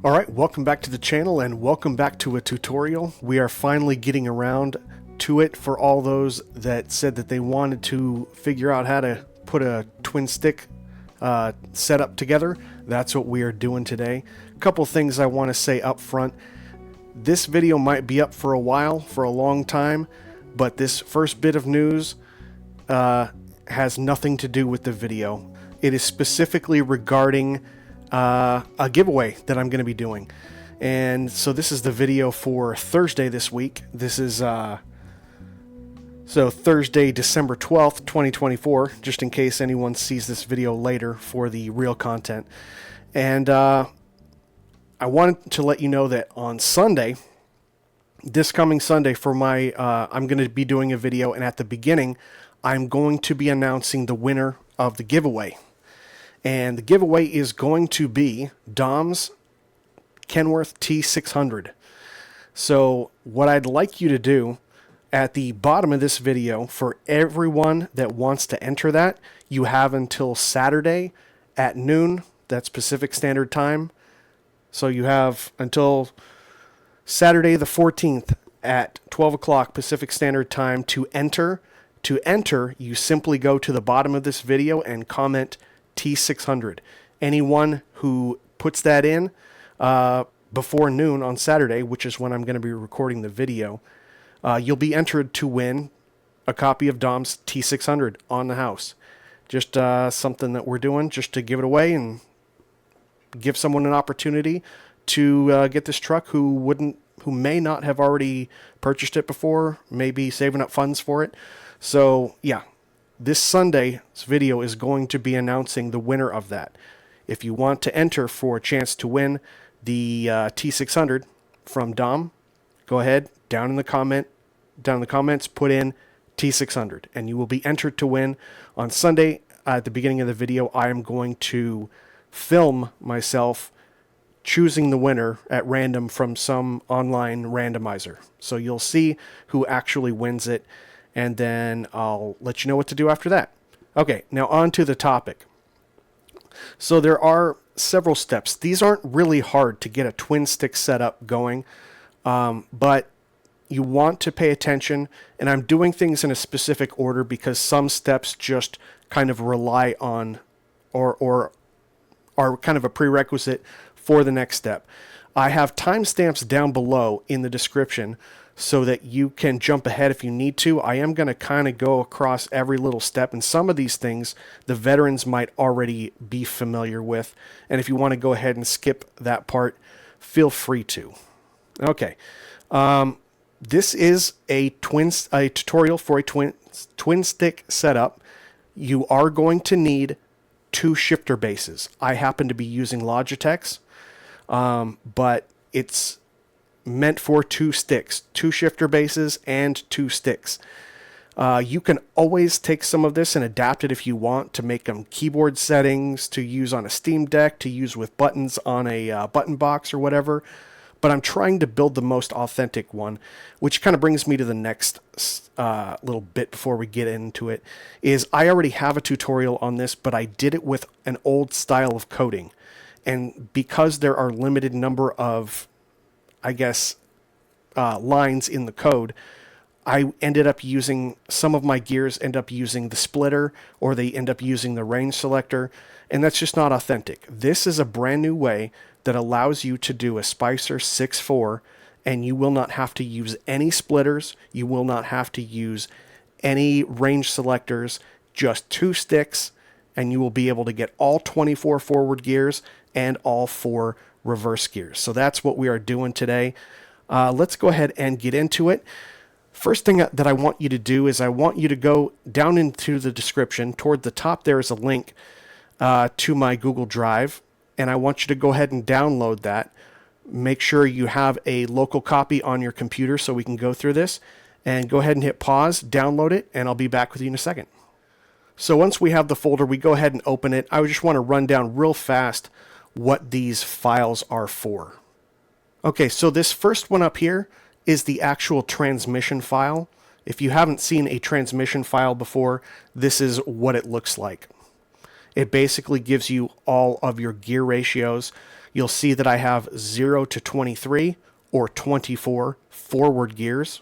Alright, welcome back to the channel and welcome back to a tutorial. We are finally getting around to it for all those that said that they wanted to figure out how to put a twin stick setup together. That's what we are doing today. A couple things I want to say up front. This video might be up for a while, for a long time, but this first bit of news has nothing to do with the video. It is specifically regarding a giveaway that I'm going to be doing. And so this is the video for Thursday this week. This is so Thursday, December 12th, 2024, just in case anyone sees this video later for the real content. And I wanted to let you know that on Sunday, this coming Sunday for my, I'm going to be doing a video, and at the beginning, I'm going to be announcing the winner of the giveaway. And the giveaway is going to be Dom's Kenworth T600. So what I'd like you to do at the bottom of this video, for everyone that wants to enter that, you have until Saturday at noon. That's Pacific Standard Time. So you have until Saturday the 14th at 12 o'clock Pacific Standard Time to enter. To enter, you simply go to the bottom of this video and comment T600. Anyone who puts that in before noon on Saturday, which is when I'm going to be recording the video, you'll be entered to win a copy of Dom's T600 on the house. Just something that we're doing just to give it away and give someone an opportunity to get this truck who may not have already purchased it before, maybe saving up funds for it. So yeah, this Sunday's video is going to be announcing the winner of that. If you want to enter for a chance to win the T600 from Dom, go ahead down in the comments, put in T600, and you will be entered to win. On Sunday, at the beginning of the video, I am going to film myself choosing the winner at random from some online randomizer. So you'll see who actually wins it, and then I'll let you know what to do after that. Okay, now on to the topic. So there are several steps. These aren't really hard to get a twin stick setup going, but you want to pay attention, and I'm doing things in a specific order because some steps just kind of rely on or are kind of a prerequisite for the next step. I have timestamps down below in the description so that you can jump ahead if you need to. I am going to kind of go across every little step, and some of these things the veterans might already be familiar with, and if you want to go ahead and skip that part, feel free to. Okay, this is a tutorial for a twin stick setup. You are going to need 2 shifter bases. I happen to be using Logitech's, but it's meant for 2 sticks, 2 shifter bases and 2 sticks. You can always take some of this and adapt it if you want to make them keyboard settings, to use on a Steam Deck, to use with buttons on a button box or whatever. But I'm trying to build the most authentic one, which kind of brings me to the next little bit before we get into it, is I already have a tutorial on this, but I did it with an old style of coding. And because there are limited number of, I guess, lines in the code, I ended up using, some of my gears end up using the splitter, or they end up using the range selector, and that's just not authentic. This is a brand new way that allows you to do a Spicer 6.4, and you will not have to use any splitters, you will not have to use any range selectors, just 2 sticks, and you will be able to get all 24 forward gears and all 4 reverse gears. So that's what we are doing today. Let's go ahead and get into it. First thing that I want you to do is I want you to go down into the description. Toward the top there is a link to my Google Drive, and I want you to go ahead and download that. Make sure you have a local copy on your computer so we can go through this, and go ahead and hit pause, download it, and I'll be back with you in a second. So once we have the folder, we go ahead and open it. I just want to run down real fast what these files are for. Okay, so this first one up here is the actual transmission file. If you haven't seen a transmission file before, this is what it looks like. It basically gives you all of your gear ratios. You'll see that I have 0 to 23 or 24 forward gears.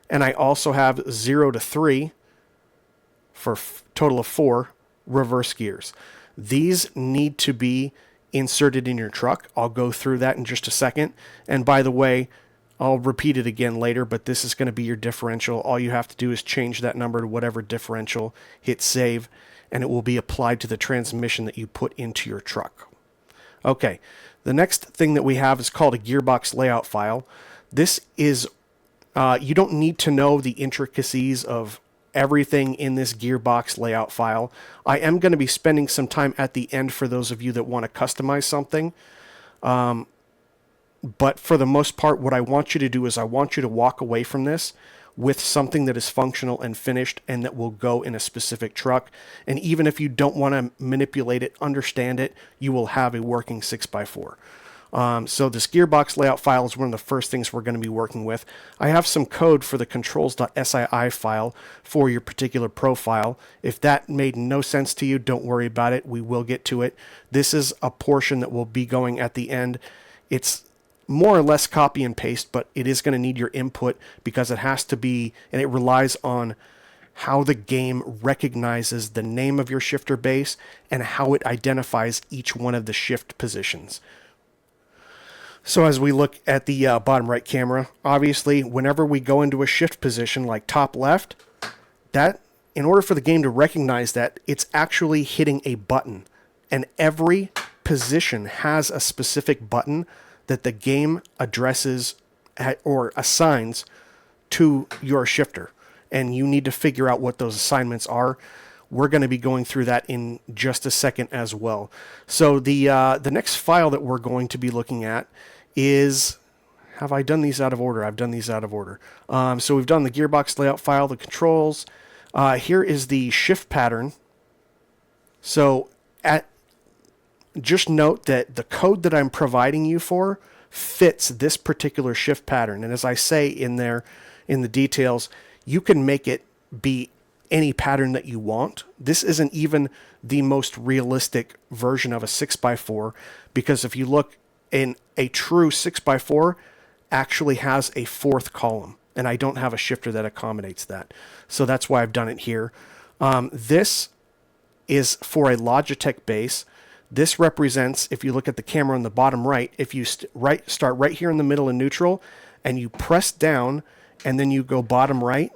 And I also have 0 to 3 for a total of 4 reverse gears. These need to be inserted in your truck. I'll go through that in just a second. And by the way, I'll repeat it again later, but this is going to be your differential. All you have to do is change that number to whatever differential, hit save, and it will be applied to the transmission that you put into your truck. Okay, the next thing that we have is called a gearbox layout file. This is, you don't need to know the intricacies of everything in this gearbox layout file. I am going to be spending some time at the end for those of you that want to customize something. But for the most part, what I want you to do is I want you to walk away from this with something that is functional and finished and that will go in a specific truck. And even if you don't want to manipulate it, understand it, you will have a working 6x4. So this gearbox layout file is one of the first things we're going to be working with. I have some code for the controls.sii file for your particular profile. If that made no sense to you, don't worry about it. We will get to it. This is a portion that will be going at the end. It's more or less copy and paste, but it is going to need your input because it has to be, and it relies on how the game recognizes the name of your shifter base and how it identifies each one of the shift positions. So as we look at the bottom right camera, obviously whenever we go into a shift position like top left, that in order for the game to recognize that, it's actually hitting a button. And every position has a specific button that the game addresses or assigns to your shifter. And you need to figure out what those assignments are. We're going to be going through that in just a second as well. So the next file that we're going to be looking at is, have I done these out of order? I've done these out of order. So we've done the gearbox layout file, the controls. Here is the shift pattern. So just note that the code that I'm providing you for fits this particular shift pattern. And as I say in there, in the details, you can make it be any pattern that you want. This isn't even the most realistic version of a 6x4, because if you look in a true 6x4 actually has a fourth column, and I don't have a shifter that accommodates that. So that's why I've done it here. This is for a Logitech base. This represents, if you look at the camera on the bottom right, if you start right here in the middle in neutral and you press down and then you go bottom right,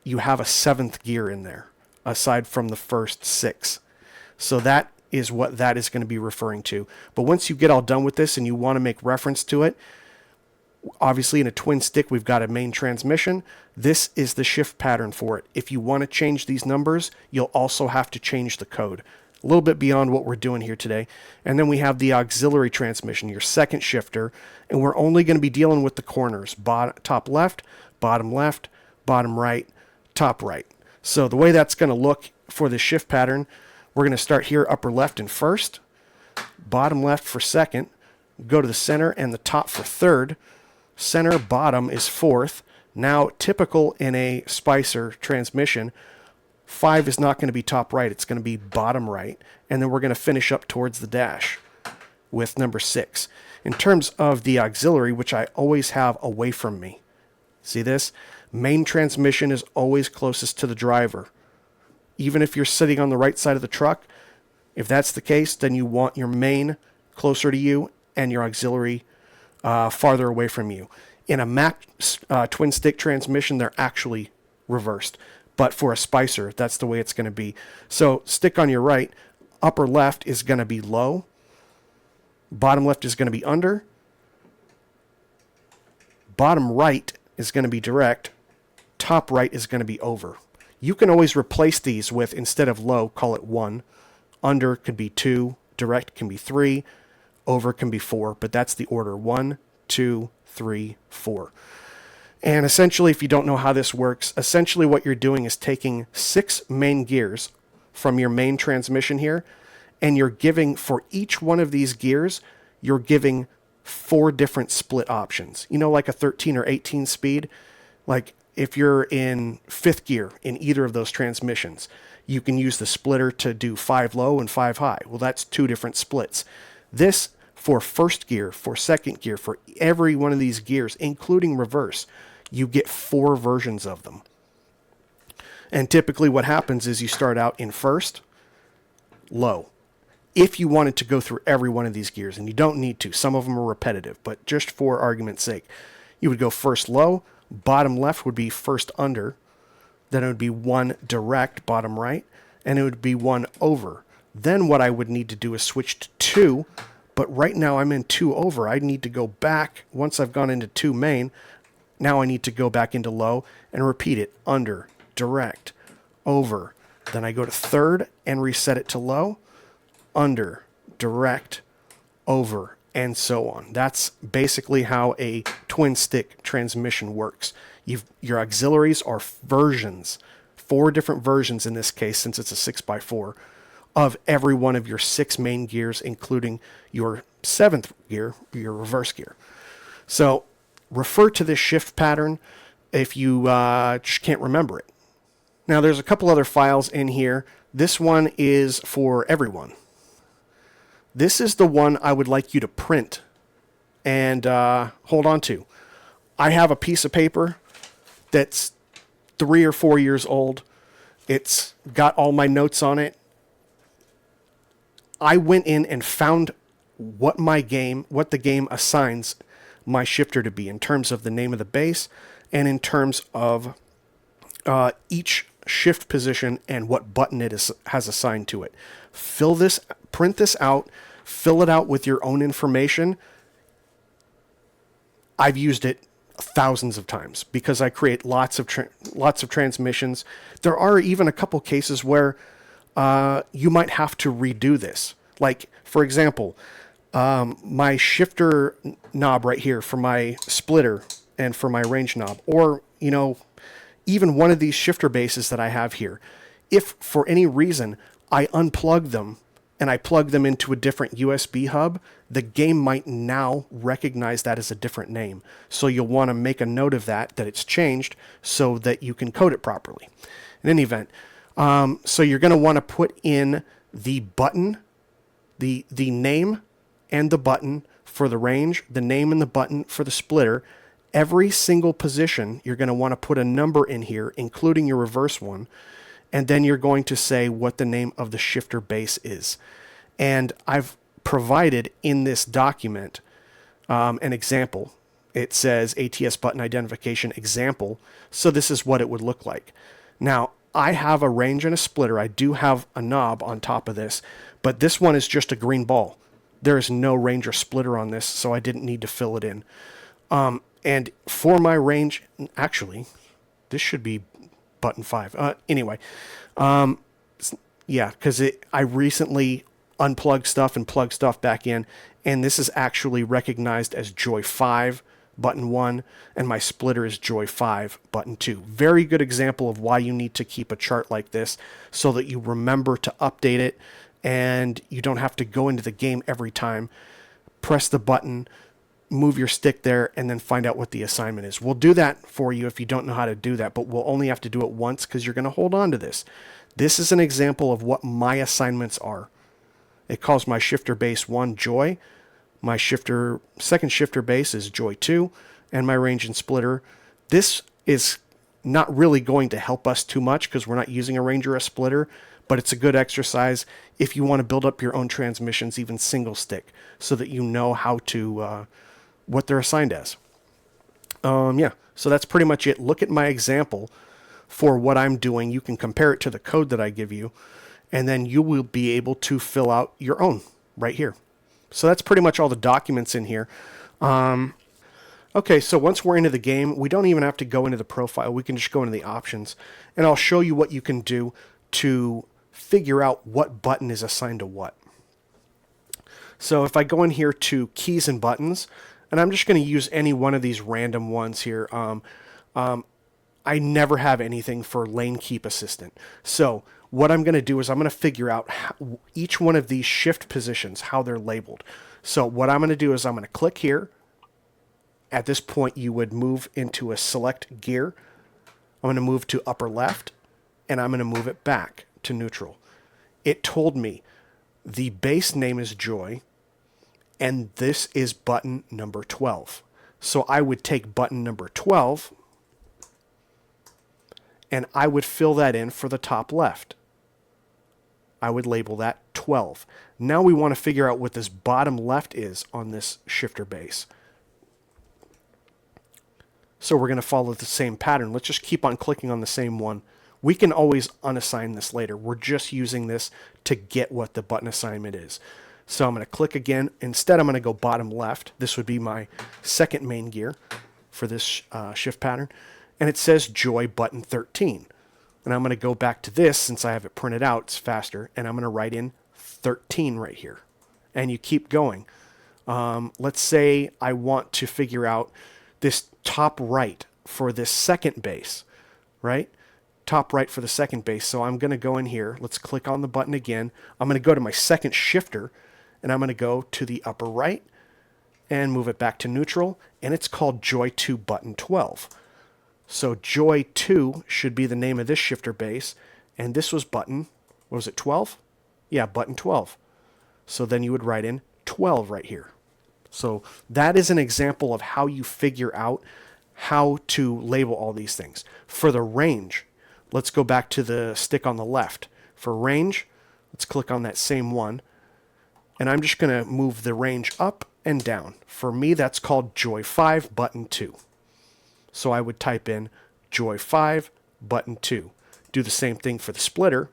you have a 7th gear in there aside from the first 6. So that is what that is going to be referring to. But once you get all done with this and you want to make reference to it, obviously in a twin stick we've got a main transmission. This is the shift pattern for it. If you want to change these numbers, you'll also have to change the code. A little bit beyond what we're doing here today. And then we have the auxiliary transmission, your second shifter, and we're only going to be dealing with the corners, top left, bottom right, top right. So the way that's going to look for the shift pattern, we're going to start here upper left in first, bottom left for second, go to the center and the top for third, center bottom is fourth. Now typical in a Spicer transmission, 5 is not going to be top right, it's going to be bottom right, and then we're going to finish up towards the dash with number 6. In terms of the auxiliary, which I always have away from me, see this? Main transmission is always closest to the driver. Even if you're sitting on the right side of the truck, if that's the case, then you want your main closer to you and your auxiliary farther away from you. In a Mac twin stick transmission, they're actually reversed. But for a Spicer, that's the way it's going to be. So stick on your right, upper left is going to be low, bottom left is going to be under, bottom right is going to be direct, top right is going to be over. You can always replace these with, instead of low, call it 1, under can be 2, direct can be 3, over can be 4, but that's the order: 1, 2, 3, 4. And essentially, if you don't know how this works, essentially what you're doing is taking 6 main gears from your main transmission here, and you're giving, for each one of these gears, you're giving 4 different split options. You know, like a 13 or 18 speed? Like if you're in fifth gear in either of those transmissions, you can use the splitter to do 5 low and 5 high. Well, that's 2 different splits. This for first gear, for second gear, for every one of these gears, including reverse, you get 4 versions of them. And typically what happens is you start out in first, low. If you wanted to go through every one of these gears, and you don't need to, some of them are repetitive, but just for argument's sake, you would go first low, bottom left would be first under, then it would be 1 direct, bottom right, and it would be 1 over. Then what I would need to do is switch to 2, but right now I'm in 2 over. I need to go back. Once I've gone into 2 main, now I need to go back into low and repeat it. Under, direct, over. Then I go to third and reset it to low, under, direct, over, and so on. That's basically how a twin stick transmission works. Your auxiliaries are versions, 4 different versions in this case, since it's a 6x4, of every one of your 6 main gears, including your 7th gear, your reverse gear. So refer to this shift pattern if you just can't remember it. Now there's a couple other files in here. This one is for everyone. This is the one I would like you to print and hold on to. I have a piece of paper that's 3 or 4 years old. It's got all my notes on it. I went in and found what the game assigns my shifter to be in terms of the name of the base and in terms of each shift position and what button it has assigned to it. Print this out, fill it out with your own information. I've used it thousands of times because I create lots of transmissions. There are even a couple cases where you might have to redo this. Like, for example, my shifter knob right here for my splitter and for my range knob, or, even one of these shifter bases that I have here. If for any reason I unplug them and I plug them into a different USB hub, the game might now recognize that as a different name. So you'll want to make a note of that it's changed so that you can code it properly. In any event, so you're going to want to put in the button, the name and the button for the range, the name and the button for the splitter. Every single position, you're going to want to put a number in here, including your reverse one, and then you're going to say what the name of the shifter base is. And I've provided in this document an example. It says ATS button identification example, so this is what it would look like. Now, I have a range and a splitter. I do have a knob on top of this, but this one is just a green ball. There is no range or splitter on this, so I didn't need to fill it in. And for my range, actually, this should be button 5. Anyway, yeah, because I recently unplugged stuff and plugged stuff back in, and this is actually recognized as Joy 5, button 1, and my splitter is Joy 5, button 2. Very good example of why you need to keep a chart like this so that you remember to update it and you don't have to go into the game every time, press the button, move your stick there, and then find out what the assignment is. We'll do that for you if you don't know how to do that, but we'll only have to do it once because you're going to hold on to this. This is an example of what my assignments are. It calls my shifter base 1 Joy, my second shifter base is Joy 2, and my range and splitter. This is not really going to help us too much because we're not using a range or a splitter, but it's a good exercise if you want to build up your own transmissions, even single stick, so that you know how to what they're assigned as. Yeah, so that's pretty much it. Look at my example for what I'm doing. You can compare it to the code that I give you, and then you will be able to fill out your own right here. So that's pretty much all the documents in here. Okay, so once we're into the game, we don't even have to go into the profile. We can just go into the options, and I'll show you what you can do to figure out what button is assigned to what. So if I go in here to keys and buttons, and I'm just going to use any one of these random ones here. I never have anything for lane keep assistant. So what I'm going to do is I'm going to figure out each one of these shift positions, how they're labeled. So what I'm going to do is I'm going to click here. At this point, you would move into a select gear. I'm going to move to upper left, and I'm going to move it back to neutral. It told me the base name is Joy, and this is button number 12. So I would take button number 12, and I would fill that in for the top left. I would label that 12. Now we want to figure out what this bottom left is on this shifter base. So we're going to follow the same pattern. Let's just keep on clicking on the same one. We can always unassign this later. We're just using this to get what the button assignment is. So I'm going to click again. Instead, I'm going to go bottom left. This would be my second main gear for this shift pattern. And it says Joy button 13. And I'm going to go back to this since I have it printed out. It's faster. And I'm going to write in 13 right here. And you keep going. Let's say I want to figure out this top right for this second base, right? Top right for the second base. So I'm going to go in here. Let's click on the button again. I'm going to go to my second shifter, and I'm going to go to the upper right and move it back to neutral. And it's called Joy 2 button 12. So Joy 2 should be the name of this shifter base. And this was button, what was it, 12? Yeah, button 12. So then you would write in 12 right here. So that is an example of how you figure out how to label all these things. For the range, let's go back to the stick on the left. For range, let's click on that same one. And I'm just going to move the range up and down. For me, that's called Joy 5 button 2. So I would type in Joy 5 button 2. Do the same thing for the splitter.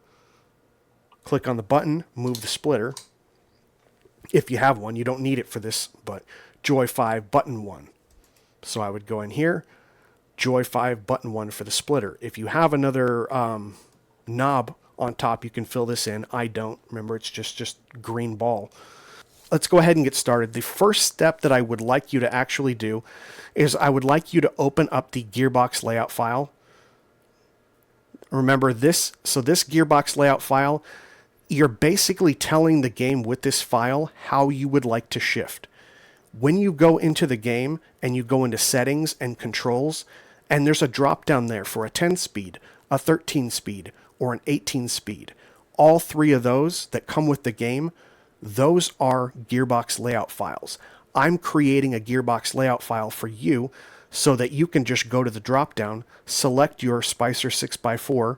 Click on the button, move the splitter. If you have one, you don't need it for this, but Joy 5 button 1. So I would go in here, Joy 5 button 1 for the splitter. If you have another knob on top, you can fill this in. I don't. Remember, it's just green ball. Let's go ahead and get started. The first step that I would like you to actually do is I would like you to open up the Gearbox layout file. Remember this, so this Gearbox layout file, you're basically telling the game with this file how you would like to shift. When you go into the game and you go into settings and controls, and there's a drop down there for a 10 speed, a 13 speed, or an 18 speed. All three of those that come with the game, those are Gearbox layout files. I'm creating a Gearbox layout file for you so that you can just go to the drop down, select your Spicer 6x4,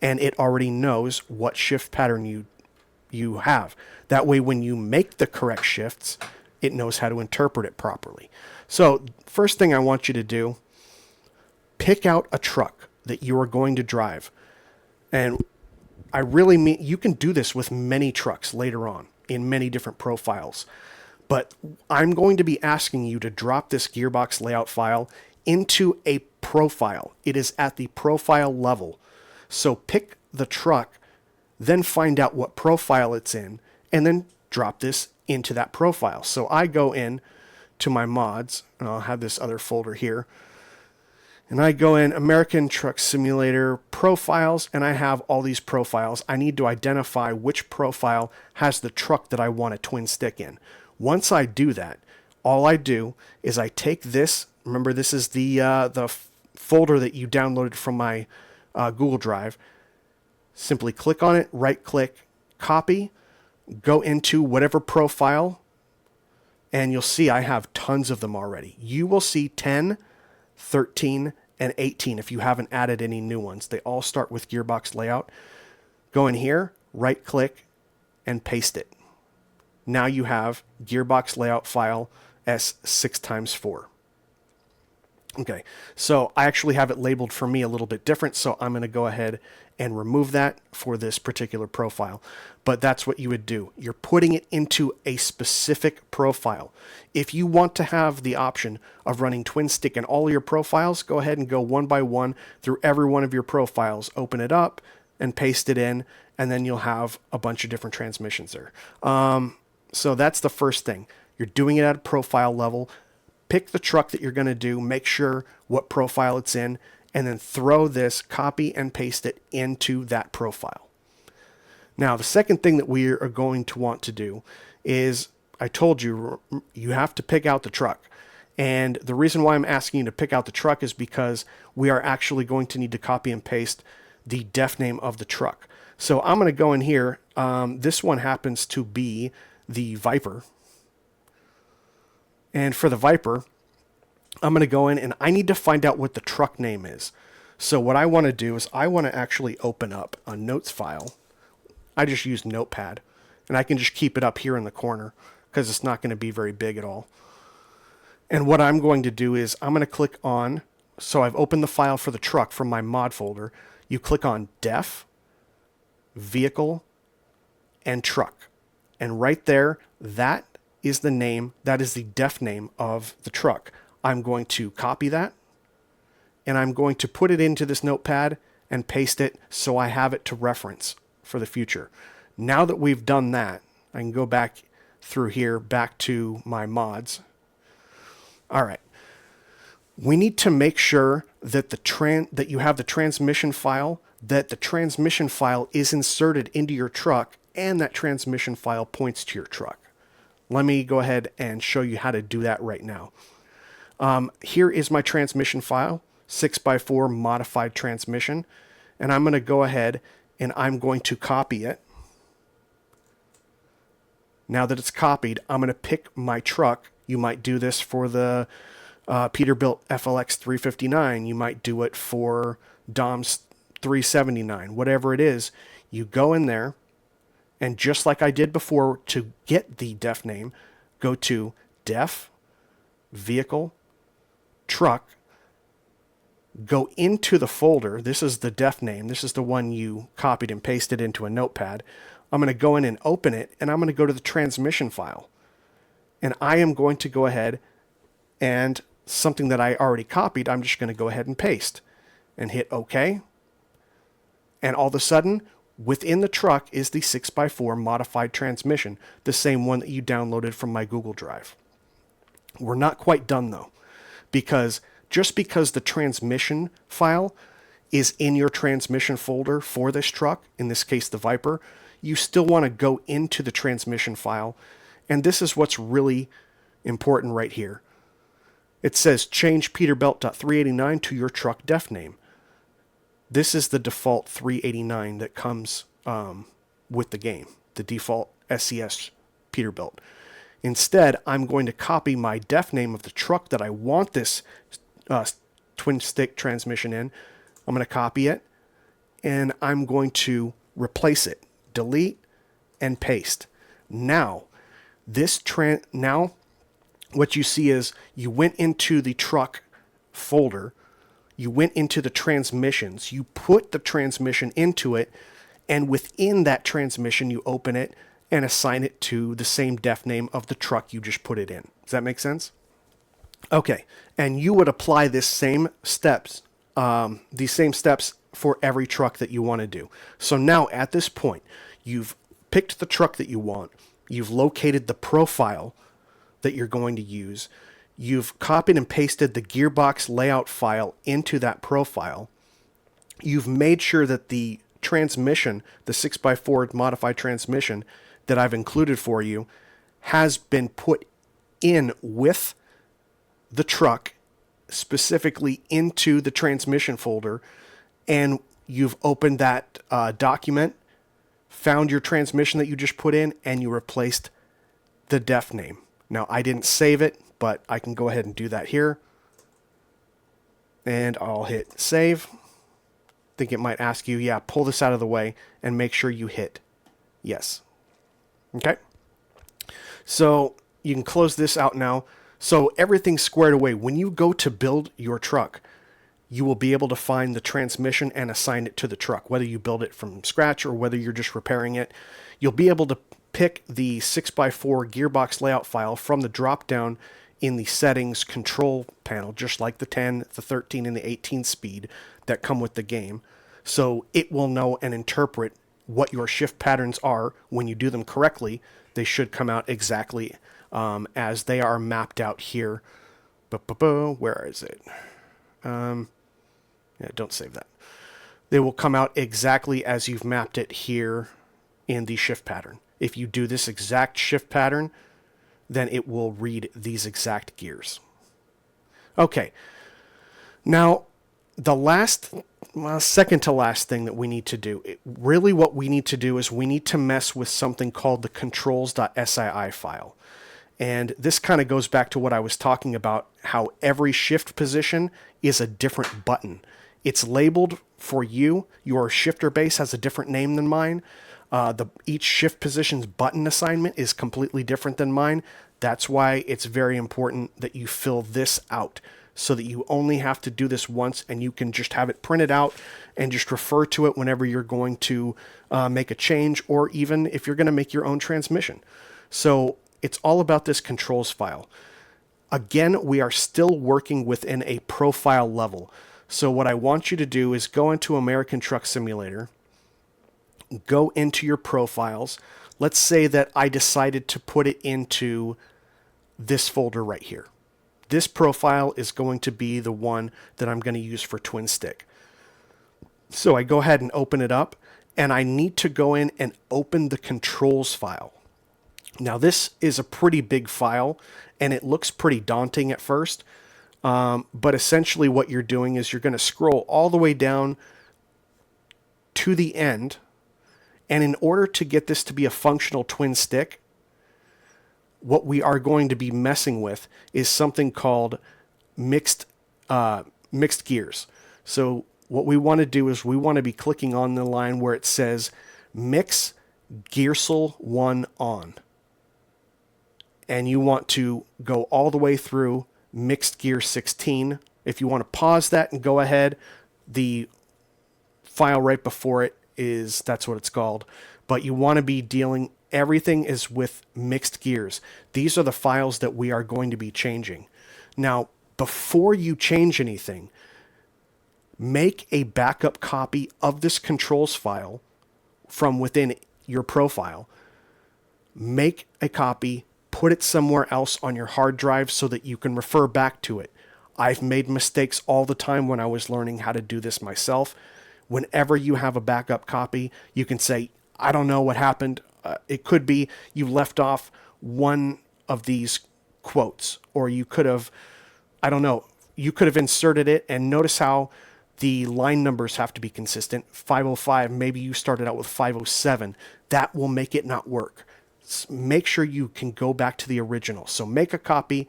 and it already knows what shift pattern you have. That way, when you make the correct shifts, it knows how to interpret it properly. So first thing I want you to do, pick out a truck that you are going to drive. And I really mean, you can do this with many trucks later on in many different profiles. But I'm going to be asking you to drop this Gearbox layout file into a profile. It is at the profile level. So pick the truck, then find out what profile it's in, and then drop this into that profile. So I go in to my mods, and I'll have this other folder here, and I go in American Truck Simulator profiles, and I have all these profiles. I need to identify which profile has the truck that I want a twin stick in. Once I do that, all I do is I take this. Remember, this is the folder that you downloaded from my Google Drive. Simply click on it, right click, copy, go into whatever profile, and you'll see I have tons of them already. You will see 10, 13, and 18 if you haven't added any new ones. They all start with Gearbox Layout. Go in here, right click, and paste it. Now you have Gearbox Layout File S6x4. Okay, so I actually have it labeled for me a little bit different, so I'm going to go ahead and remove that for this particular profile. But that's what you would do. You're putting it into a specific profile. If you want to have the option of running twin stick in all of your profiles, go ahead and go one by one through every one of your profiles. Open it up and paste it in, and then you'll have a bunch of different transmissions there. So that's the first thing. You're doing it at a profile level. Pick the truck that you're going to do, make sure what profile it's in, and then throw this, copy and paste it into that profile. Now, the second thing that we are going to want to do is, I told you, you have to pick out the truck. And the reason why I'm asking you to pick out the truck is because we are actually going to need to copy and paste the def name of the truck. So I'm going to go in here. This one happens to be the Viper. And for the Viper, I'm going to go in and I need to find out what the truck name is. So what I want to do is I want to actually open up a notes file. I just use Notepad, and I can just keep it up here in the corner because it's not going to be very big at all. And what I'm going to do is I'm going to click on, so I've opened the file for the truck from my mod folder. You click on def, vehicle, and truck. And right there, that is the name, that is the def name of the truck. I'm going to copy that, and I'm going to put it into this notepad and paste it so I have it to reference for the future. Now that we've done that, I can go back through here, back to my mods. All right. We need to make sure that that you have the transmission file, that the transmission file is inserted into your truck, and that transmission file points to your truck. Let me go ahead and show you how to do that right now. Here is my transmission file, 6x4 modified transmission, and I'm going to go ahead and I'm going to copy it. Now that it's copied, I'm going to pick my truck. You might do this for the Peterbilt FLX 359. You might do it for Dom's 379. Whatever it is, you go in there, and just like I did before to get the def name, go to def, vehicle, truck, go into the folder. This is the def name. This is the one you copied and pasted into a notepad. I'm going to go in and open it, and I'm going to go to the transmission file. And I am going to go ahead and something that I already copied, I'm just going to go ahead and paste and hit OK. And all of a sudden, within the truck is the 6x4 modified transmission, the same one that you downloaded from my Google Drive. We're not quite done though, because just because the transmission file is in your transmission folder for this truck, in this case the Viper, you still want to go into the transmission file. And this is what's really important right here. It says change Peterbilt.389 to your truck def name. This is the default 389 that comes with the game, the default SES Peterbilt. Instead, I'm going to copy my def name of the truck that I want this twin stick transmission in. I'm going to copy it, and I'm going to replace it, delete, and paste. Now, now what you see is you went into the truck folder, you went into the transmissions, you put the transmission into it, and within that transmission you open it and assign it to the same def name of the truck you just put it in. Does that make sense? Okay, and you would apply these same steps for every truck that you want to do. So now at this point, you've picked the truck that you want, you've located the profile that you're going to use, you've copied and pasted the Gearbox Layout file into that profile, you've made sure that the transmission, the 6x4 modified transmission that I've included for you, has been put in with the truck, specifically into the transmission folder, and you've opened that document, found your transmission that you just put in, and you replaced the def name. Now, I didn't save it, but I can go ahead and do that here. And I'll hit save. I think it might ask you, yeah, pull this out of the way and make sure you hit yes. Okay? So you can close this out now. So everything's squared away. When you go to build your truck, you will be able to find the transmission and assign it to the truck, whether you build it from scratch or whether you're just repairing it. You'll be able to pick the 6x4 Gearbox Layout file from the drop-down in the settings control panel, just like the 10, the 13, and the 18 speed that come with the game. So it will know and interpret what your shift patterns are. When you do them correctly, they should come out exactly as they are mapped out here. Where is it? Yeah, don't save that. They will come out exactly as you've mapped it here in the shift pattern. If you do this exact shift pattern, then it will read these exact gears. Okay, now the second to last thing that we need to do, really what we need to do is we need to mess with something called the controls.sii file. And this kind of goes back to what I was talking about, how every shift position is a different button. It's labeled for you. Your shifter base has a different name than mine. Each shift position's button assignment is completely different than mine. That's why it's very important that you fill this out so that you only have to do this once and you can just have it printed out and just refer to it whenever you're going to make a change, or even if you're going to make your own transmission. So it's all about this controls file. Again, we are still working within a profile level. So what I want you to do is go into American Truck Simulator, go into your profiles. Let's say that I decided to put it into this folder right here. This profile is going to be the one that I'm going to use for Twin Stick. So I go ahead and open it up, and I need to go in and open the controls file. Now this is a pretty big file, and it looks pretty daunting at first, but essentially what you're doing is you're going to scroll all the way down to the end, and in order to get this to be a functional twin stick, what we are going to be messing with is something called mixed gears. So what we want to do is we want to be clicking on the line where it says mix Gearsel 1 on. And you want to go all the way through mixed gear 16. If you want to pause that and go ahead, the file right before it that's what it's called. But you want to be dealing, everything is with mixed gears. These are the files that we are going to be changing. Now, before you change anything, make a backup copy of this controls file from within your profile. Make a copy, put it somewhere else on your hard drive so that you can refer back to it. I've made mistakes all the time when I was learning how to do this myself. Whenever you have a backup copy, you can say, I don't know what happened. It could be you left off one of these quotes, or you could have, I don't know, you could have inserted it, and notice how the line numbers have to be consistent. 505, maybe you started out with 507. That will make it not work. Make sure you can go back to the original. So make a copy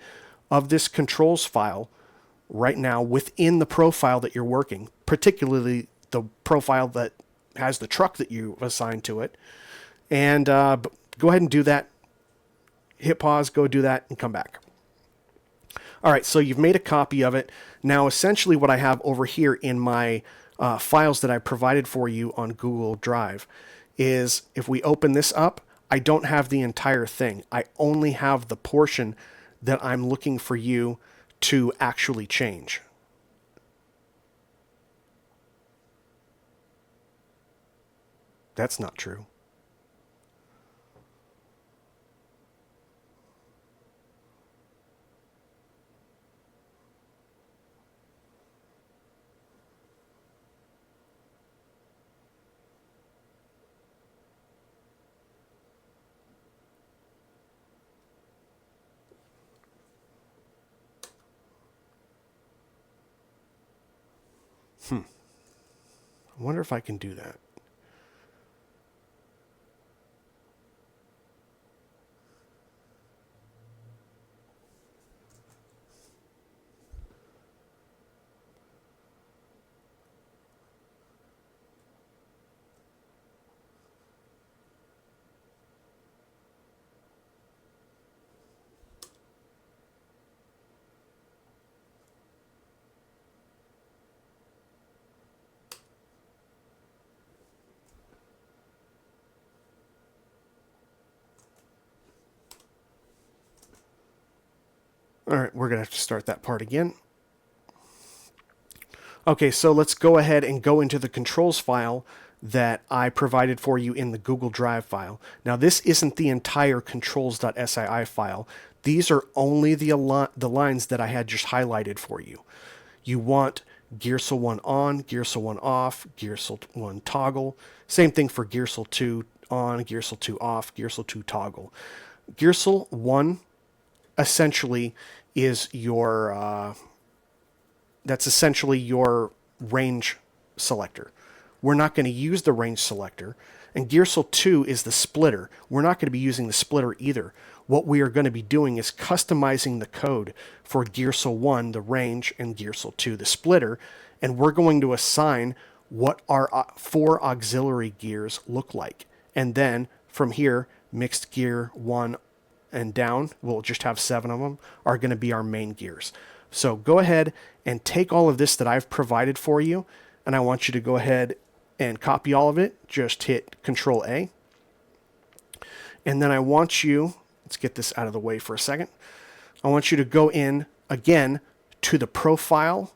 of this controls file right now within the profile that you're working, particularly the profile that has the truck that you assigned to it. And go ahead and do that. Hit pause, go do that, and come back. All right, so you've made a copy of it. Now, essentially what I have over here in my files that I provided for you on Google Drive is, if we open this up, I don't have the entire thing. I only have the portion that I'm looking for you to actually change. That's not true. I wonder if I can do that. All right, we're going to have to start that part again. Okay, so let's go ahead and go into the controls file that I provided for you in the Google Drive file. Now, this isn't the entire controls.sii file. These are only the lines that I had just highlighted for you. You want Gearsel 1 on, Gearsel 1 off, Gearsel 1 toggle. Same thing for Gearsel 2 on, Gearsel 2 off, Gearsel 2 toggle. Gearsel 1 essentially is your that's essentially your range selector. We're not going to use the range selector. And Gearsel 2 is the splitter. We're not going to be using the splitter either. What we are going to be doing is customizing the code for Gearsel 1, the range, and Gearsel 2, the splitter. And we're going to assign what our 4 auxiliary gears look like. And then from here, mixed gear 1 and down, we'll just have 7 of them, are going to be our main gears. So go ahead and take all of this that I've provided for you, and I want you to go ahead and copy all of it. Just hit Control A. And then I want you, let's get this out of the way for a second. I want you to go in again to the profile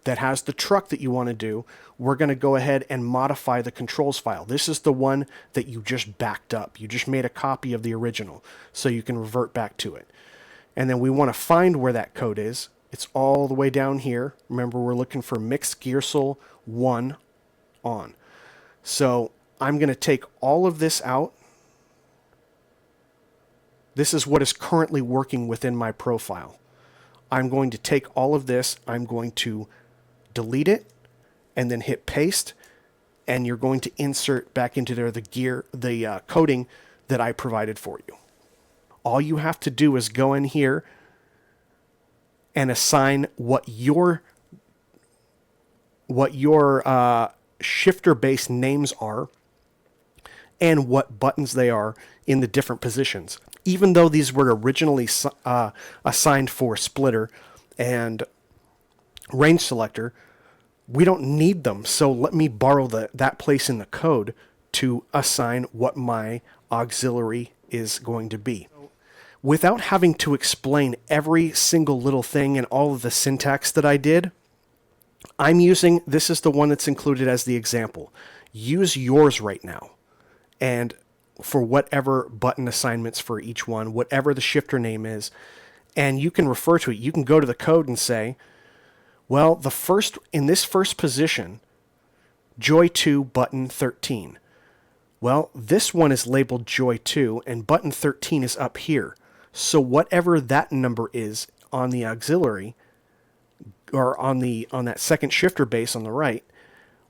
that has the truck that you want to do. We're going to go ahead and modify the controls file. This is the one that you just backed up. You just made a copy of the original, so you can revert back to it. And then we want to find where that code is. It's all the way down here. Remember, we're looking for mixed Gearsel 1 on. So I'm going to take all of this out. This is what is currently working within my profile. I'm going to take all of this, I'm going to delete it, and then hit paste, and you're going to insert back into there the coding that I provided for you. All you have to do is go in here and assign what your shifter base names are and what buttons they are in the different positions. Even though these were originally assigned for splitter and range selector, we don't need them. So let me borrow that place in the code to assign what my auxiliary is going to be. Without having to explain every single little thing and all of the syntax that I did, I'm using, this is the one that's included as the example. Use yours right now. And for whatever button assignments for each one, whatever the shifter name is, and you can refer to it. You can go to the code and say, well, in this first position, Joy 2 button 13. Well, this one is labeled Joy 2 and button 13 is up here. So whatever that number is on the auxiliary, or on that second shifter base on the right,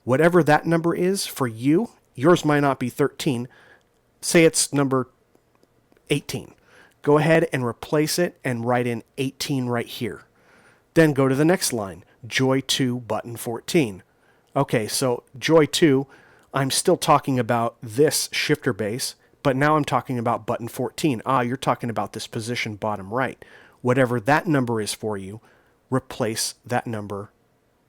whatever that number is for you, yours might not be 13. Say it's number 18. Go ahead and replace it and write in 18 right here. Then go to the next line, Joy 2 button 14. Okay, so Joy 2, I'm still talking about this shifter base, but now I'm talking about button 14. You're talking about this position bottom right. Whatever that number is for you, replace that number,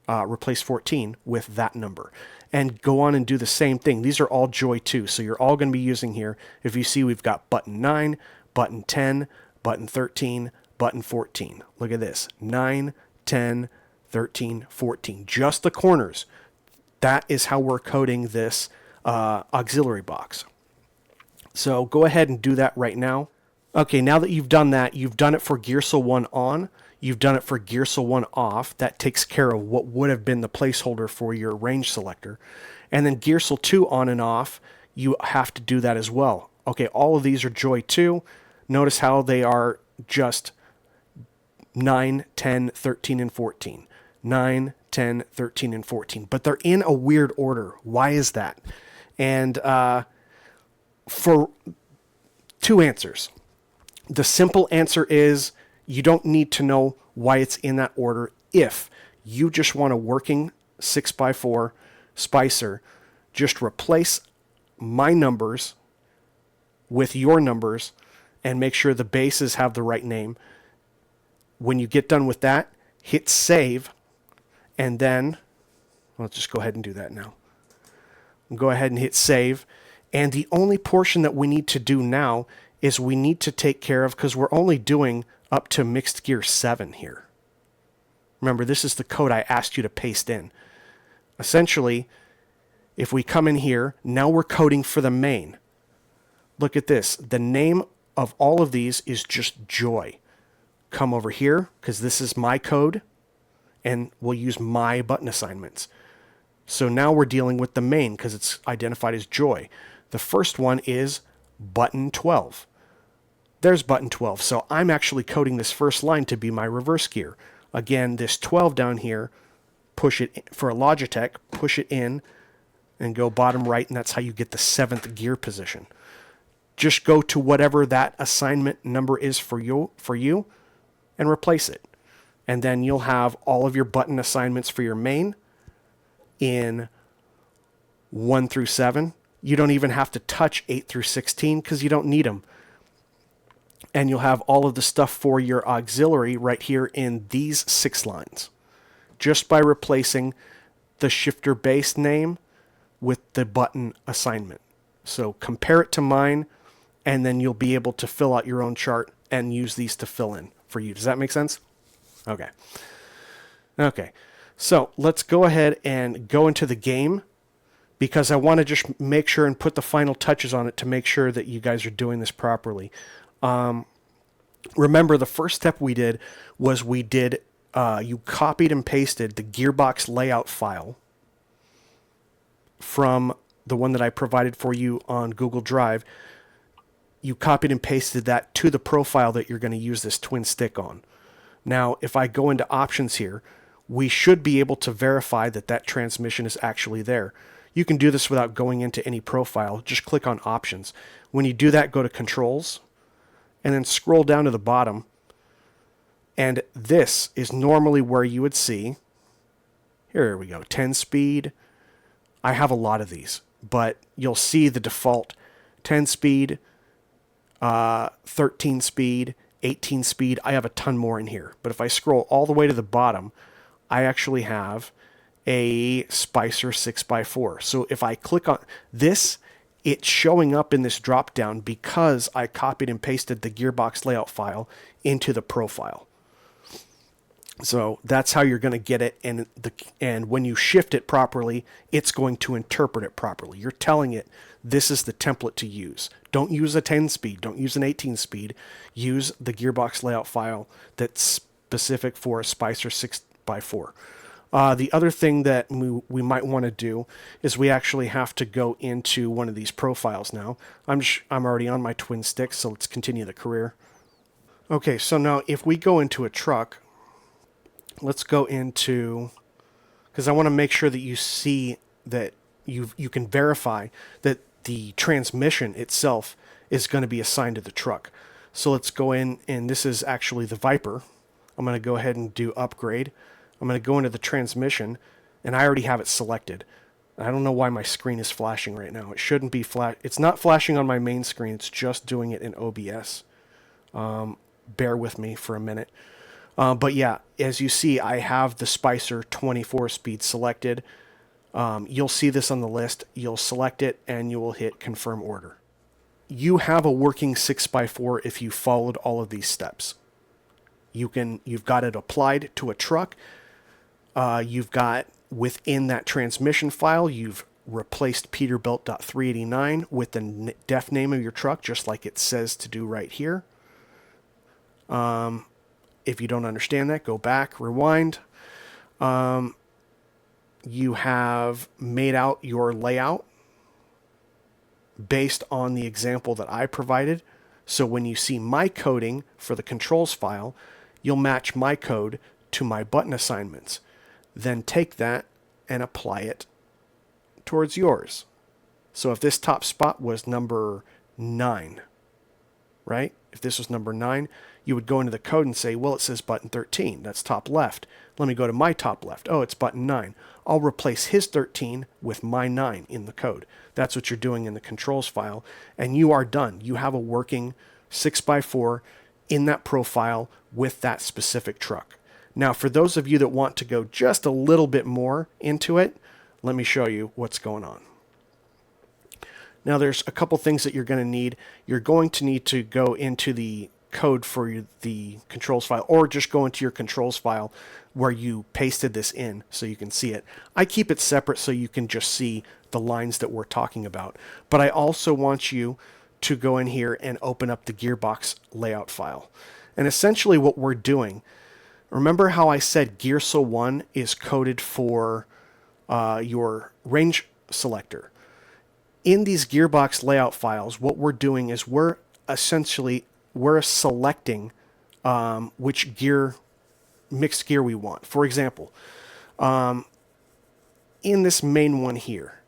replace 14 with that number. And go on and do the same thing. These are all Joy 2, so you're all going to be using here. If you see, we've got button 9, button 10, button 13, button 14. Look at this, 9, 10, 13, 14. Just the corners. That is how we're coding this auxiliary box. So go ahead and do that right now. Okay, now that you've done that, you've done it for Gearsel 1 on, you've done it for Gearsel 1 off. That takes care of what would have been the placeholder for your range selector. And then Gearsel 2 on and off, you have to do that as well. Okay, all of these are Joy 2. Notice how they are just 9, 10, 13, and 14. 9, 10, 13, and 14. But they're in a weird order. Why is that? And for 2 answers. The simple answer is you don't need to know why it's in that order if you just want a working 6x4 splicer. Just replace my numbers with your numbers and make sure the bases have the right name. When you get done with that, hit save, and then let's just go ahead and do that now. Go ahead and hit save. And the only portion that we need to do now is we need to take care of, because we're only doing up to mixed gear 7 here. Remember, this is the code I asked you to paste in. Essentially, if we come in here, now we're coding for the main. Look at this. The name of all of these is just Joy. Come over here, because this is my code, and we'll use my button assignments. So now we're dealing with the main, because it's identified as Joy. The first one is button 12. There's button 12. So I'm actually coding this first line to be my reverse gear. Again, this 12 down here, push it for a Logitech, push it in and go bottom right, and that's how you get the 7th gear position. Just go to whatever that assignment number is for you and replace it. And then you'll have all of your button assignments for your main in 1 through 7. You don't even have to touch 8 through 16 because you don't need them. And you'll have all of the stuff for your auxiliary right here in these 6 lines, just by replacing the shifter base name with the button assignment. So compare it to mine, and then you'll be able to fill out your own chart and use these to fill in for you. Does that make sense? Okay. Okay. So let's go ahead and go into the game, because I want to just make sure and put the final touches on it to make sure that you guys are doing this properly. Remember, the first step we did was you copied and pasted the Gearbox layout file from the one that I provided for you on Google Drive. You copied and pasted that to the profile that you're going to use this twin stick on. Now, if I go into options here, we should be able to verify that that transmission is actually there. You can do this without going into any profile. Just click on options. When you do that, go to controls and then scroll down to the bottom. And this is normally where you would see, here we go, 10 speed. I have a lot of these, but you'll see the default 10 speed, 13 speed, 18 speed. I have a ton more in here. But if I scroll all the way to the bottom, I actually have a Spicer 6x4. So if I click on this, it's showing up in this drop down because I copied and pasted the Gearbox layout file into the profile. So that's how you're going to get it, and when you shift it properly, it's going to interpret it properly. You're telling it this is the template to use. Don't use a 10 speed. Don't use an 18 speed. Use the Gearbox layout file that's specific for a Spicer 6x4. The other thing that we might want to do is we actually have to go into one of these profiles now. I'm already on my twin stick, so let's continue the career. Okay, so now if we go into a truck, let's go into, because I want to make sure that you see that you can verify that the transmission itself is going to be assigned to the truck. So let's go in, and this is actually the Viper. I'm going to go ahead and do upgrade. I'm going to go into the transmission, and I already have it selected. I don't know why my screen is flashing right now. It shouldn't be flash. It's not flashing on my main screen. It's just doing it in OBS. Bear with me for a minute. But yeah, as you see, I have the Spicer 24 speed selected. You'll see this on the list. You'll select it, and you will hit confirm order. You have a working 6x4 if you followed all of these steps. You've got it applied to a truck. You've got within that transmission file, you've replaced Peterbilt.389 with the def name of your truck, just like it says to do right here. If you don't understand that, go back, rewind. You have made out your layout based on the example that I provided. So when you see my coding for the controls file, you'll match my code to my button assignments. Then take that and apply it towards yours. So if this top spot was number 9, right? If this was number 9, you would go into the code and say, well, it says button 13. That's top left. Let me go to my top left. Oh, it's button 9. I'll replace his 13 with my 9 in the code. That's what you're doing in the controls file, and you are done. You have a working 6x4 in that profile with that specific truck. Now, for those of you that want to go just a little bit more into it, let me show you what's going on. Now, there's a couple things that you're going to need. You're going to need to go into the code for the controls file, or just go into your controls file where you pasted this in so you can see it. I keep it separate so you can just see the lines that we're talking about. But I also want you to go in here and open up the Gearbox layout file. And essentially what we're doing, remember how I said Gearso 1 is coded for your range selector. In these Gearbox layout files, what we're doing is we're selecting which gear mixed gear we want. For example, in this main one here,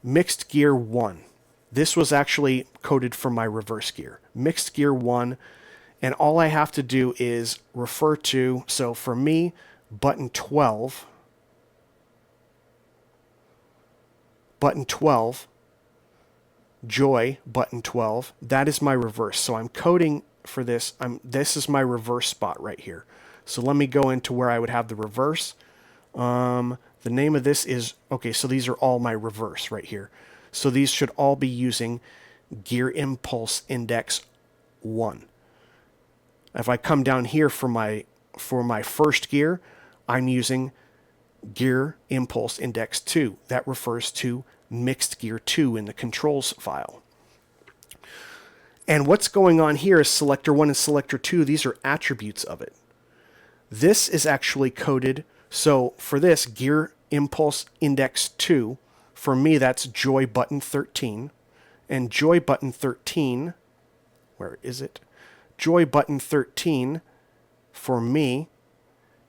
mixed gear 1, this was actually coded for my reverse gear. Mixed gear 1, and all I have to do is refer to, so for me, button 12, joy, button 12, that is my reverse. So I'm coding for this. This is my reverse spot right here. So let me go into where I would have the reverse. The name of this is, okay, so these are all my reverse right here. So these should all be using gear impulse index 1. If I come down here for my first gear, I'm using gear impulse index 2. That refers to mixed gear 2 in the controls file. And what's going on here is selector 1 and selector 2, these are attributes of it. This is actually coded, so for this, gear impulse index 2, for me that's joy button 13. And joy button 13, where is it? Joy button 13 for me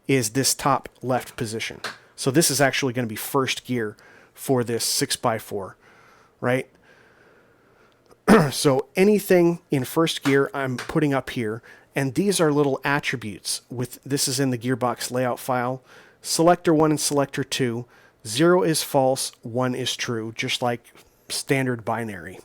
is this top left position. So this is actually going to be first gear for this 6x4, right? So anything in first gear I'm putting up here, and these are little attributes. This is in the Gearbox layout file. Selector 1 and selector 2, 0 is false, 1 is true, just like standard binary.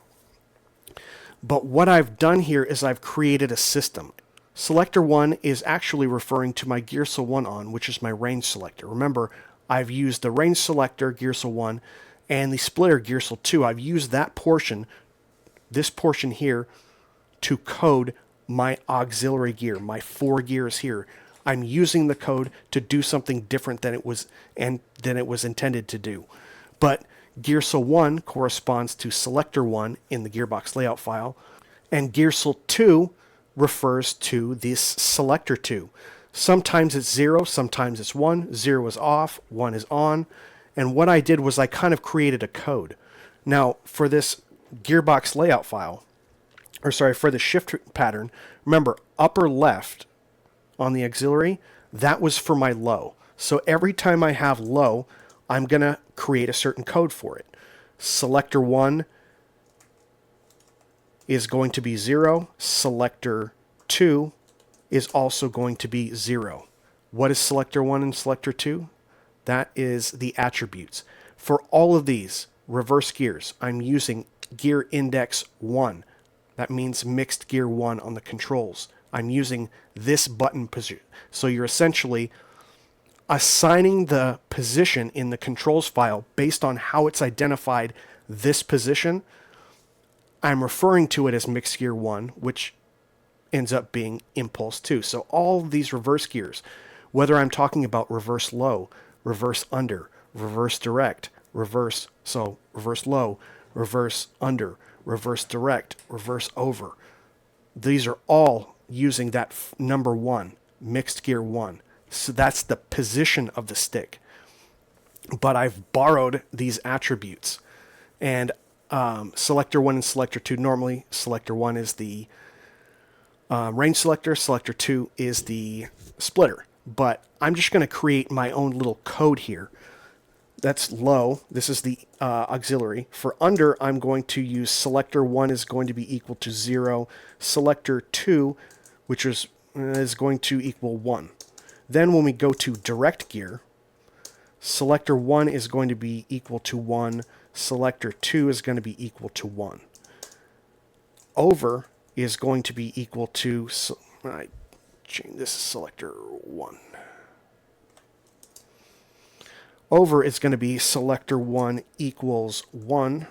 But what I've done here is I've created a system. Selector 1 is actually referring to my Gearsel 1 on, which is my range selector. Remember, I've used the range selector, Gearsel 1, and the splitter, Gearsel 2. I've used that portion, this portion here, to code my auxiliary gear, my 4 gears here. I'm using the code to do something different than it was intended to do. But Gearsel 1 corresponds to selector 1 in the Gearbox layout file, and Gearsel 2 refers to this selector 2. Sometimes it's 0, sometimes it's 1. 0 is off, 1 is on. And what I did was I kind of created a code. Now, for this Gearbox layout file, or sorry, for the shift pattern, remember, upper left on the auxiliary, that was for my low. So every time I have low, I'm going to create a certain code for it. Selector 1 is going to be 0. Selector 2 is also going to be 0. What is selector 1 and selector 2? That is the attributes. For all of these reverse gears, I'm using gear index 1. That means mixed gear 1 on the controls. I'm using this button position. So you're essentially assigning the position in the controls file based on how it's identified this position. I'm referring to it as mixed gear 1, which ends up being impulse 2. So all of these reverse gears, whether I'm talking about reverse low, reverse under, reverse direct, reverse low, reverse under, reverse direct, reverse over, these are all using that number 1, mixed gear 1. So that's the position of the stick. But I've borrowed these attributes. And selector 1 and selector 2, normally selector 1 is the range selector, selector 2 is the splitter. But I'm just going to create my own little code here. That's low. This is the auxiliary. For under, I'm going to use selector 1 is going to be equal to 0. Selector 2, which is going to equal 1. Then when we go to direct gear, selector 1 is going to be equal to 1. Selector 2 is going to be equal to 1. Over is going to be equal to, I change this selector 1. Over is going to be selector 1 equals 1.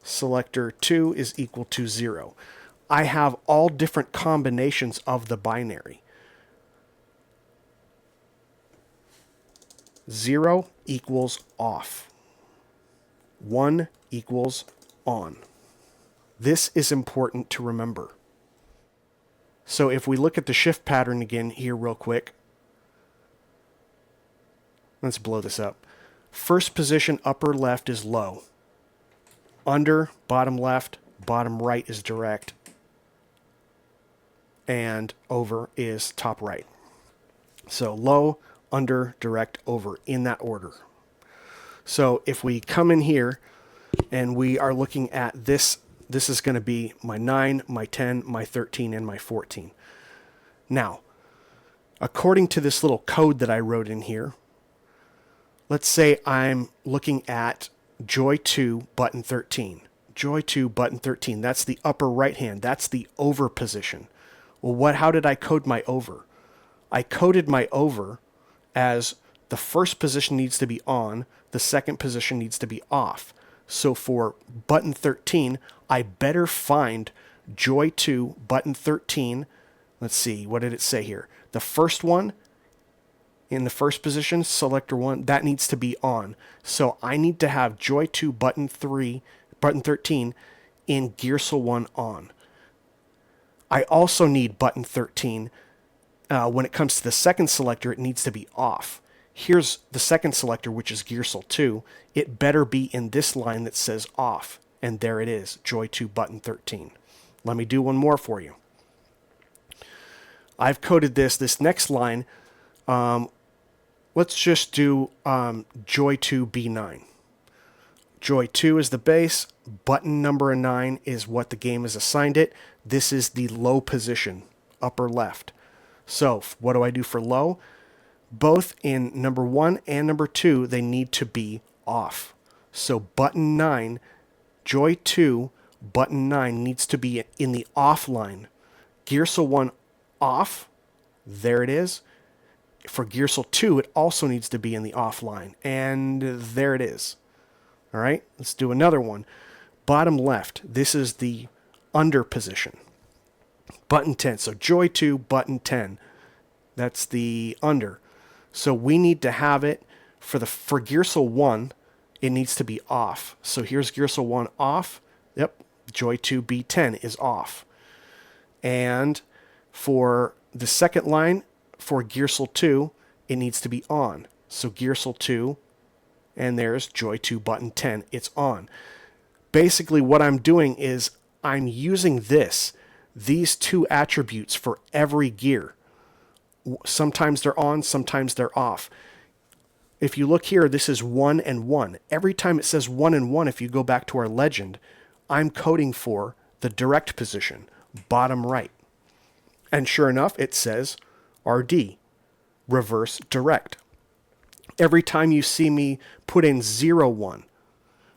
Selector 2 is equal to 0. I have all different combinations of the binary. 0 equals off. 1 equals on. This is important to remember. So if we look at the shift pattern again here real quick, let's blow this up. First position, upper left is low. Under, bottom left, bottom right is direct. And over is top right. So low, under, direct, over, in that order. So if we come in here and we are looking at this, this is going to be my 9, my 10, my 13, and my 14. Now, according to this little code that I wrote in here, let's say I'm looking at Joy 2 button 13. Joy 2 button 13, that's the upper right hand, that's the over position. Well, how did I code my over? I coded my over as the first position needs to be on, the second position needs to be off. So for button 13, I better find Joy 2 button 13. Let's see, what did it say here? The first one in the first position, selector 1, that needs to be on. So I need to have Joy 2 button 13 in Gearsel 1 on. I also need button 13 when it comes to the second selector, it needs to be off. Here's the second selector, which is Gearsel 2. It better be in this line that says off. And there it is, Joy 2 button 13. Let me do one more for you. I've coded this next line. Let's just do Joy 2 B9. Joy 2 is the base. Button number 9 is what the game has assigned it. This is the low position, upper left. So what do I do for low? Both in number 1 and number 2, they need to be off. So button 9, Joy 2, button 9 needs to be in the off line. Gearsel 1 off, there it is. For Gearsel 2, it also needs to be in the off line, and there it is. All right, let's do another one. Bottom left, this is the under position. Button 10, so Joy 2, button 10. That's the under. So we need to have it for Gearsel 1, it needs to be off. So here's Gearsel 1 off. Yep, Joy 2 B10 is off. And for the second line, for Gearsel 2, it needs to be on. So Gearsel 2, and there's Joy 2 button 10, it's on. Basically what I'm doing is I'm using these two attributes for every gear. Sometimes they're on, sometimes they're off. If you look here, this is 1 and 1. Every time it says 1 and 1, if you go back to our legend, I'm coding for the direct position, bottom right. And sure enough, it says RD, reverse direct. Every time you see me put in 0, 1,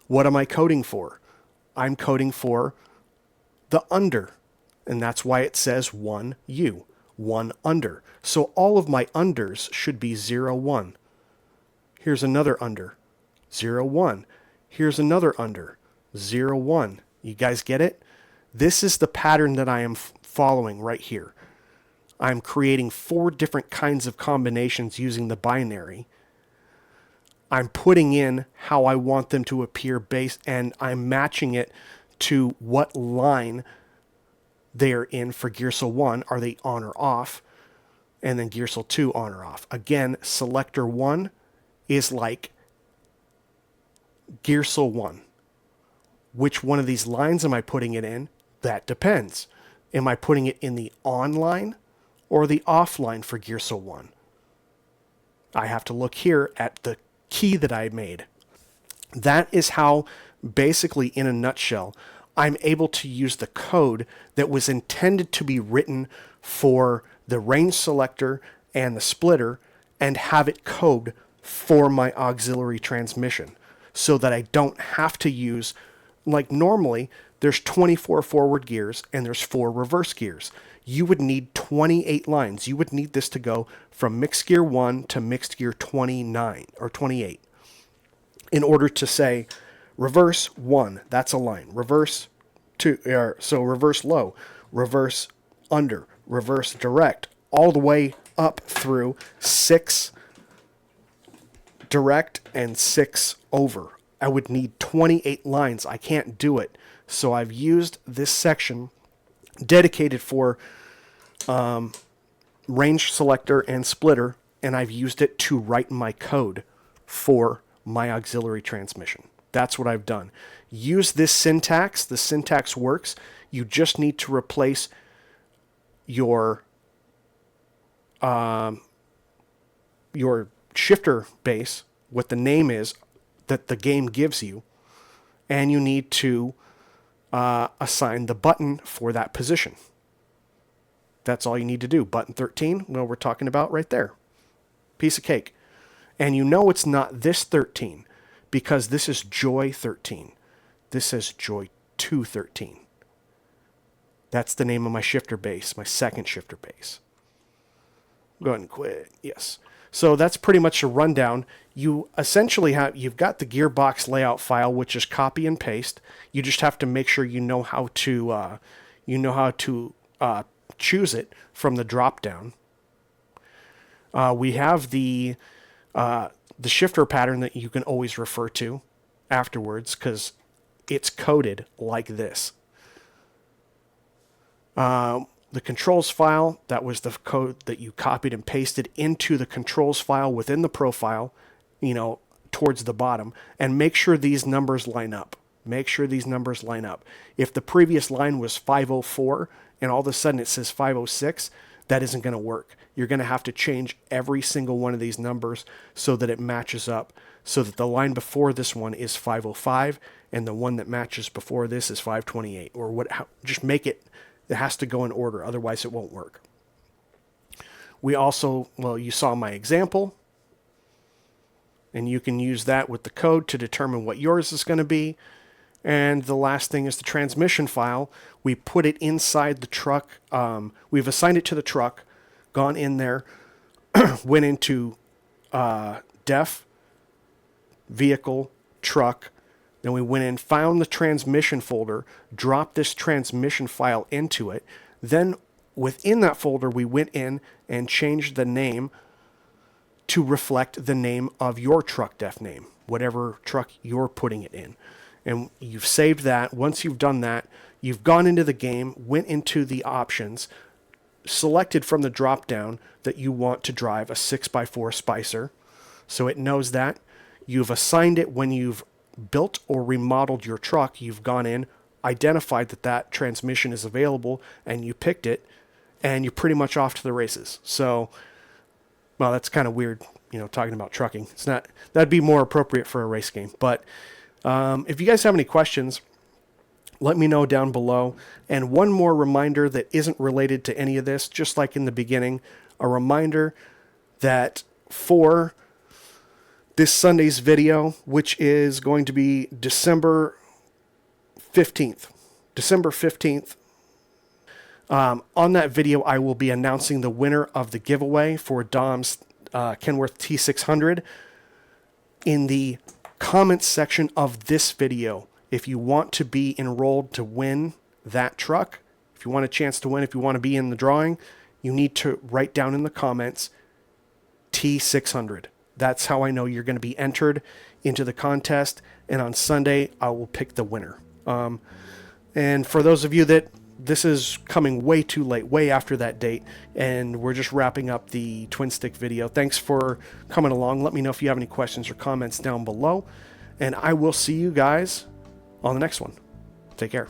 what am I coding for? I'm coding for the under, and that's why it says 1U, 1 under. So all of my unders should be 0, 1. Here's another under, 0, 1. Here's another under, 0, 1. You guys get it? This is the pattern that I am following right here. I'm creating 4 different kinds of combinations using the binary. I'm putting in how I want them to appear and I'm matching it to what line they're in for Gearsel 1. Are they on or off? And then Gearsel 2 on or off. Again, selector 1 is like Gearsel 1. Which one of these lines am I putting it in? That depends. Am I putting it in the on line or the off line for Gearsel 1? I have to look here at the key that I made. That is how, basically in a nutshell, I'm able to use the code that was intended to be written for the range selector and the splitter and have it code for my auxiliary transmission so that I don't have to use, like normally, there's 24 forward gears and there's 4 reverse gears. You would need 28 lines. You would need this to go from mixed gear 1 to mixed gear 29 or 28 in order to say reverse 1, that's a line. Reverse 2, so reverse low, reverse under, reverse direct, all the way up through 6 direct and 6 over. I would need 28 lines. I can't do it. So I've used this section dedicated for range selector and splitter, and I've used it to write my code for my auxiliary transmission. That's what I've done. Use this syntax. The syntax works. You just need to replace your your shifter base, what the name is that the game gives you, and you need to assign the button for that position. That's all you need to do. Button 13, well, we're talking about right there. Piece of cake. And you know it's not this 13 because this is Joy 13. This says Joy 213. That's the name of my shifter base, my second shifter base. Go ahead and quit. Yes. So that's pretty much a rundown. You essentially you've got the Gearbox layout file, which is copy and paste. You just have to make sure you know how to choose it from the drop down. We have the shifter pattern that you can always refer to afterwards because it's coded like this. The controls file, that was the code that you copied and pasted into the controls file within the profile, towards the bottom, and make sure these numbers line up. Make sure these numbers line up. If the previous line was 504 and all of a sudden it says 506, that isn't going to work. You're going to have to change every single one of these numbers so that it matches up, so that the line before this one is 505 and the one that matches before this is 528, or just make it. It has to go in order, otherwise it won't work. We also, you saw my example, and you can use that with the code to determine what yours is going to be. And the last thing is the transmission file. We put it inside the truck. We've assigned it to the truck, gone in there, went into def, vehicle, truck. Then we went in, found the transmission folder, dropped this transmission file into it. Then within that folder, we went in and changed the name to reflect the name of your truck def name, whatever truck you're putting it in. And you've saved that. Once you've done that, you've gone into the game, went into the options, selected from the drop down that you want to drive a 6x4 Spicer. So it knows that. You've assigned it when you've built or remodeled your truck. You've gone in, identified that transmission is available, and you picked it, and you're pretty much off to the races. So, that's kind of weird, talking about trucking. It's not, that'd be more appropriate for a race game. But if you guys have any questions, let me know down below. And one more reminder that isn't related to any of this, just like in the beginning, a reminder that for this Sunday's video, which is going to be December 15th. On that video, I will be announcing the winner of the giveaway for Dom's Kenworth T600 in the comments section of this video. If you want to be enrolled to win that truck, if you want a chance to win, if you want to be in the drawing, you need to write down in the comments T600. That's how I know you're going to be entered into the contest. And on Sunday, I will pick the winner. And for those of you that this is coming way too late, way after that date, and we're just wrapping up the twin stick video. Thanks for coming along. Let me know if you have any questions or comments down below. And I will see you guys on the next one. Take care.